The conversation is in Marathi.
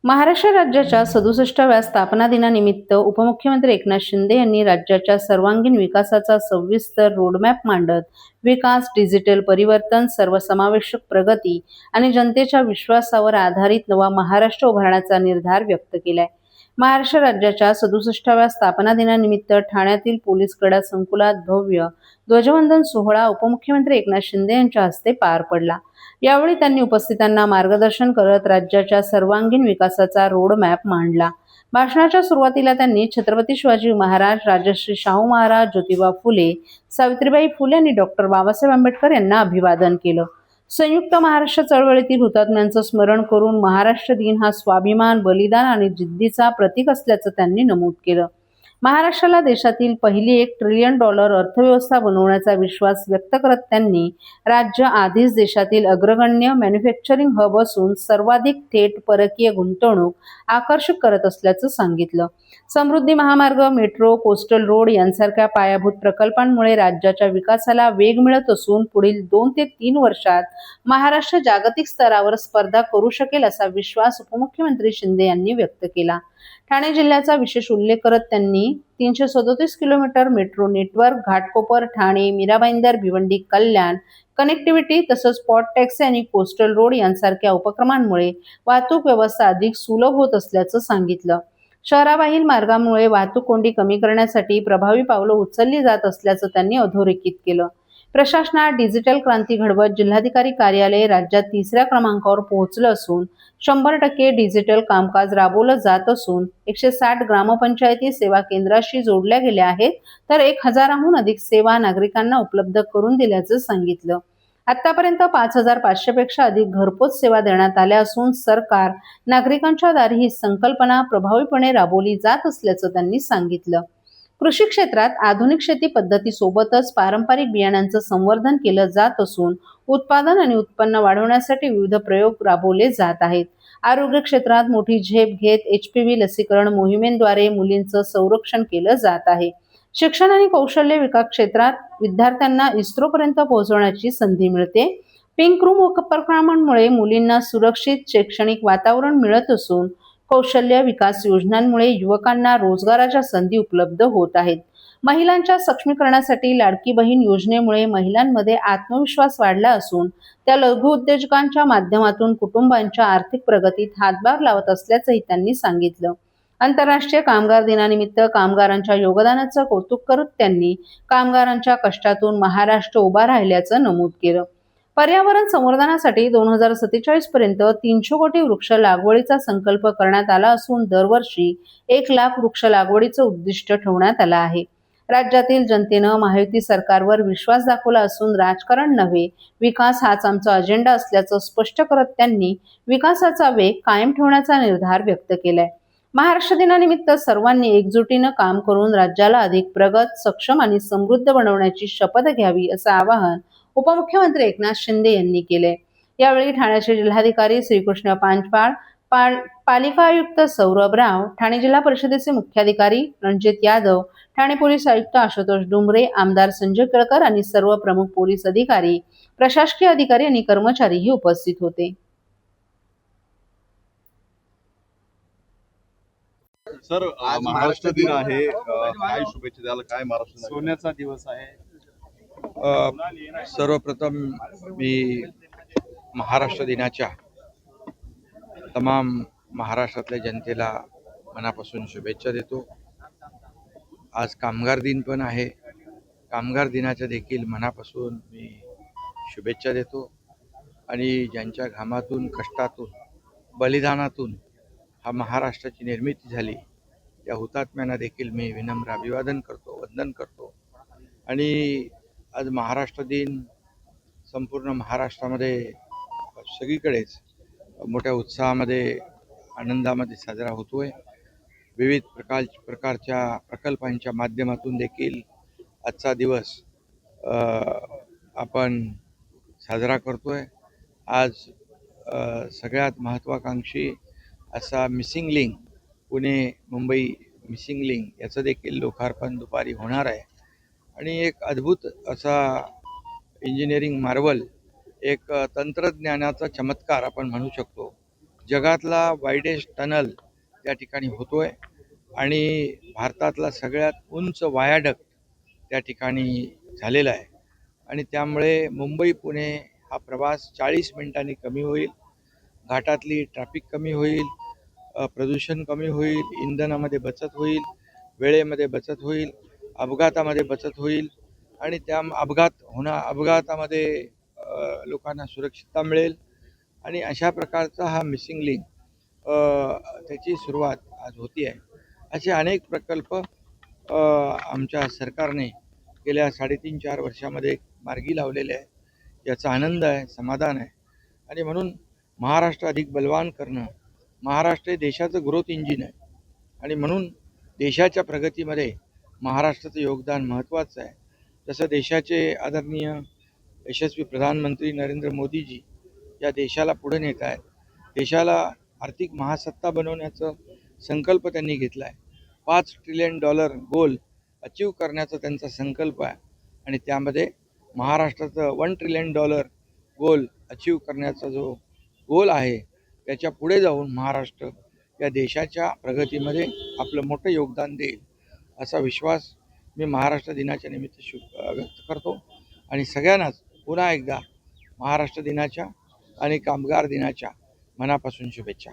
महाराष्ट्र राज्याच्या 67व्या स्थापना दिनानिमित्त उपमुख्यमंत्री एकनाथ शिंदे यांनी राज्याच्या सर्वांगीण विकासाचा सविस्तर रोडमॅप मांडत विकास, डिजिटल परिवर्तन, सर्वसमावेशक प्रगती आणि जनतेच्या विश्वासावर आधारित नवा महाराष्ट्र उभारण्याचा निर्धार व्यक्त केलाय. महाराष्ट्र राज्याच्या 67व्या स्थापना दिनानिमित्त ठाण्यातील पोलीस क्रीडा संकुलात भव्य ध्वजवंदन सोहळा उपमुख्यमंत्री एकनाथ शिंदे यांच्या हस्ते पार पडला. यावेळी त्यांनी उपस्थितांना मार्गदर्शन करत राज्याच्या सर्वांगीण विकासाचा रोडमॅप मांडला. भाषणाच्या सुरुवातीला त्यांनी छत्रपती शिवाजी महाराज, राजश्री शाहू महाराज, ज्योतिबा फुले, सावित्रीबाई फुले आणि डॉक्टर बाबासाहेब आंबेडकर यांना अभिवादन केलं. संयुक्त महाराष्ट्र चळवळीतील हुतात्म्यांचं स्मरण करून महाराष्ट्र दिन हा स्वाभिमान, बलिदान आणि जिद्दीचा प्रतीक असल्याचं त्यांनी नमूद केलं. महाराष्ट्राला देशातील पहिली $1 ट्रिलियन अर्थव्यवस्था बनवण्याचा विश्वास व्यक्त करत त्यांनी राज्य आधीच देशातील अग्रगण्य मॅन्युफॅक्चरिंग हब असून सर्वाधिक थेट परकीय गुंतवणूक आकर्षित करत असल्याचं सांगितलं. समृद्धी महामार्ग, मेट्रो, कोस्टल रोड यांसारख्या पायाभूत प्रकल्पांमुळे राज्याच्या विकासाला वेग मिळत असून पुढील 2 ते 3 वर्षात महाराष्ट्र जागतिक स्तरावर स्पर्धा करू शकेल असा विश्वास उपमुख्यमंत्री शिंदे यांनी व्यक्त केला. ठाणे जिल्ह्याचा विशेष उल्लेख करत त्यांनी 337 kilometre metro network, Ghatkopar, Thane, Mira Bhayandar, Bhiwandi, Kalyan connectivity तसंच स्पॉट टॅक्सी आणि कोस्टल रोड यांसारख्या उपक्रमांमुळे वाहतूक व्यवस्था अधिक सुलभ होत असल्याचं सांगितलं. शहराबाहेरील मार्गामुळे वाहतूक कोंडी कमी करण्यासाठी प्रभावी पावलं उचलली जात असल्याचं त्यांनी अधोरेखित केलं. प्रशासनात डिजिटल क्रांती घडवत जिल्हाधिकारी कार्यालय राज्यात 3ऱ्या क्रमांकावर पोहोचलं असून 100% डिजिटल कामकाज राबवलं जात असून 160 ग्रामपंचायती सेवा केंद्राशी जोडल्या गेल्या आहेत, तर 1000हून अधिक सेवा नागरिकांना उपलब्ध करून दिल्याचं सांगितलं. आतापर्यंत 5500 पेक्षा अधिक घरपोच सेवा देण्यात आल्या असून सरकार नागरिकांच्या दारी ही संकल्पना प्रभावीपणे राबवली जात असल्याचं त्यांनी सांगितलं. कृषी क्षेत्रात आधुनिक शेती पद्धतीसोबतच पारंपरिक बियाणांचं संवर्धन केलं जात असून उत्पादन आणि उत्पन्न वाढवण्यासाठी विविध प्रयोग राबवले जात आहेत. आरोग्य क्षेत्रात मोठी झेप घेत HPV लसीकरण मोहिमेद्वारे मुलींचं संरक्षण केलं जात आहे. शिक्षण आणि कौशल्य विकास क्षेत्रात विद्यार्थ्यांना इस्रोपर्यंत पोहोचवण्याची संधी मिळते. पिंक रूम उपक्रमांमुळे मुलींना सुरक्षित शैक्षणिक वातावरण मिळत असून कौशल्य विकास योजनांमुळे युवकांना रोजगाराच्या संधी उपलब्ध होत आहेत. महिलांच्या सक्षमीकरणासाठी लाडकी बहीण योजनेमुळे महिलांमध्ये आत्मविश्वास वाढला असून त्या लघु उद्योजकांच्या माध्यमातून कुटुंबांच्या आर्थिक प्रगतीत हातभार लावत असल्याचंही त्यांनी सांगितलं. आंतरराष्ट्रीय कामगार दिनानिमित्त कामगारांच्या योगदानाचं कौतुक करत त्यांनी कामगारांच्या कष्टातून महाराष्ट्र उभा राहिल्याचं नमूद केलं. पर्यावरण संवर्धनासाठी 2047 पर्यंत 300 कोटी वृक्ष लागवडीचा संकल्प करण्यात आला असून दरवर्षी 1 लाख वृक्ष लागवडीचं उद्दिष्ट ठेवण्यात आलं आहे. राज्यातील जनतेनं महायुती सरकारवर विश्वास दाखवला असून राजकारण नव्हे, विकास हाच आमचा अजेंडा असल्याचं स्पष्ट करत त्यांनी विकासाचा वेग कायम ठेवण्याचा निर्धार व्यक्त केलाय. महाराष्ट्र दिनानिमित्त सर्वांनी एकजुटीनं काम करून राज्याला अधिक प्रगत, सक्षम आणि समृद्ध बनवण्याची शपथ घ्यावी असं आवाहन उपमुख्यमंत्री एकनाथ शिंदे यांनी केले. यावेळी ठाण्याचे जिल्हाधिकारी श्रीकृष्ण पांचपाळ, पालिका आयुक्त सौरभ राव, ठाणे जिल्हा परिषदेचे मुख्याधिकारी रणजित यादव, ठाणे पोलीस आयुक्त आशुतोष डुमरे, आमदार संजय केळकर आणि सर्व प्रमुख पोलीस अधिकारी, प्रशासकीय अधिकारी आणि कर्मचारीही उपस्थित होते. सर, महाराष्ट्र दिन आहे, काय शुभेच्छा द्याल? काय महाराष्ट्र सोन्याचा दिवस आहे. सर्वप्रथम मी महाराष्ट्र दिनाच्या तमाम महाराष्ट्रातल्या जनतेला मनापासून शुभेच्छा देतो. आज कामगार दिन पण आहे. कामगार दिनाच्या देखील मनापासून मी शुभेच्छा देतो आणि ज्यांच्या घामातून, कष्टातून, बलिदानातून हा महाराष्ट्राची निर्मिती झाली त्या हुतात्म्यांना देखील मी विनम्र अभिवादन करतो, वंदन करतो. आणि आज महाराष्ट्र दिन संपूर्ण महाराष्ट्रामध्ये सगळीकडेच मोठ्या उत्साहामध्ये, आनंदामध्ये साजरा होतोय. विविध प्रकारच्या प्रकल्पांच्या माध्यमातून देखील आजचा दिवस आपण साजरा करतोय. आज सगळ्यात महत्त्वाकांक्षी असा missing link, Pune Mumbai missing link याचं देखील लोकार्पण दुपारी होणार आहे. आणि एक अद्भुत असा इंजिनिअरिंग मार्वल, एक तंत्रज्ञानाचा चमत्कार आपण म्हणू शकतो, जगातला वाईडेस्ट टनल त्या ठिकाणी होतोय आणि भारतातला सगळ्यात उंच वायाडक्ट त्या ठिकाणी झालेला आहे आणि त्यामुळे मुंबई पुणे हा प्रवास 40 मिनिटांनी कमी होईल. घाटातली ट्रॅफिक कमी होईल, प्रदूषण कमी होईल, इंधनामध्ये बचत होईल, वेळेमध्ये बचत होईल, अपघातामध्ये बचत होईल आणि त्या अपघातामध्ये लोकांना सुरक्षितता मिळेल आणि अशा प्रकारचा हा मिसिंग लिंक त्याची सुरुवात आज होती आहे. असे अनेक प्रकल्प आमच्या सरकारने गेल्या 3.5-4 वर्षामध्ये मार्गी लावलेले आहे. याचा आनंद आहे, समाधान आहे आणि म्हणून महाराष्ट्र अधिक बलवान करणं, महाराष्ट्र हे देशाचं ग्रोथ इंजिन आहे आणि म्हणून देशाच्या प्रगतीमध्ये महाराष्ट्राचं योगदान महत्त्वाचं आहे. जसं देशाचे आदरणीय यशस्वी प्रधानमंत्री नरेंद्र मोदीजी या देशाला पुढे नेत आहेत. देशाला आर्थिक महासत्ता बनवण्याचा संकल्प त्यांनी घेतला आहे. $5 ट्रिलियन गोल अचीव करण्याचा त्यांचा संकल्प आहे आणि त्यामध्ये महाराष्ट्राचं $1 ट्रिलियन गोल अचीव करण्याचा जो गोल आहे त्याच्या पुढे जाऊन महाराष्ट्र या देशाच्या प्रगतीमध्ये आपलं मोठं योगदान देईल असा विश्वास मी महाराष्ट्र दिनाच्या निमित्त व्यक्त करतो आणि सगळ्यांनाच पुन्हा एकदा महाराष्ट्र दिनाच्या आणि कामगार दिनाच्या मनापासून शुभेच्छा.